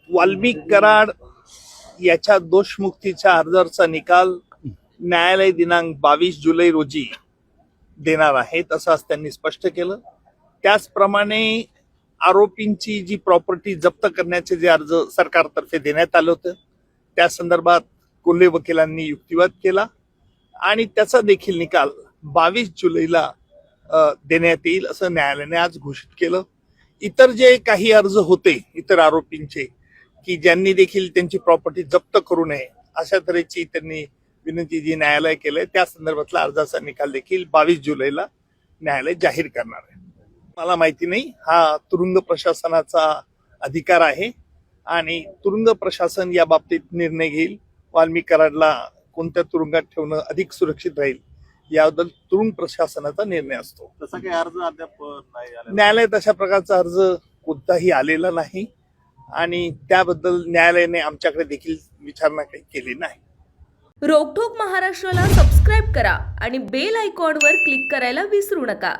वाल्मिक कराड याच्या दोषमुक्तीच्या अर्जाचा निकाल न्यायालय दिनांक 22 जुलै रोजी देणार आहेत असं आज त्यांनी स्पष्ट केलं. त्याचप्रमाणे आरोपींची जी प्रॉपर्टी जप्त करण्याचे जे अर्ज सरकारतर्फे देण्यात आलं होतं त्या संदर्भात कोल्हे वकिलांनी युक्तिवाद केला आणि त्याचा देखील निकाल 22 जुलैला देण्यात येईल असं न्यायालयाने आज घोषित केलं. इतर जे काही अर्ज होते इतर आरोपींचे की ज्यांनी देखील त्यांची प्रॉपर्टी जप्त करू नये अशा तऱ्हेची त्यांनी विनंती जी न्यायालय केलंय त्या संदर्भातला अर्जाचा निकाल देखील 22 जुलैला न्यायालय जाहीर करणार आहे. मला माहिती नाही, हा तुरुंग प्रशासनाचा अधिकार आहे आणि तुरुंग प्रशासन या बाबतीत निर्णय घेईल. वाल्मिक कराडला कोणत्या तुरुंगात ठेवणं अधिक सुरक्षित राहील याबद्दल तुरुंग प्रशासनाचा निर्णय असतो. तसा काही अर्ज अद्याप नाही आला. न्यायालयात अशा प्रकारचा अर्ज कोणताही आलेला नाही आणि त्याबद्दल न्यायालयाने आमच्याकडे देखील विचारणा काही केली नाही. रोकठोक महाराष्ट्राला सबस्क्राईब करा आणि बेल आयकॉनवर क्लिक करायला विसरू नका.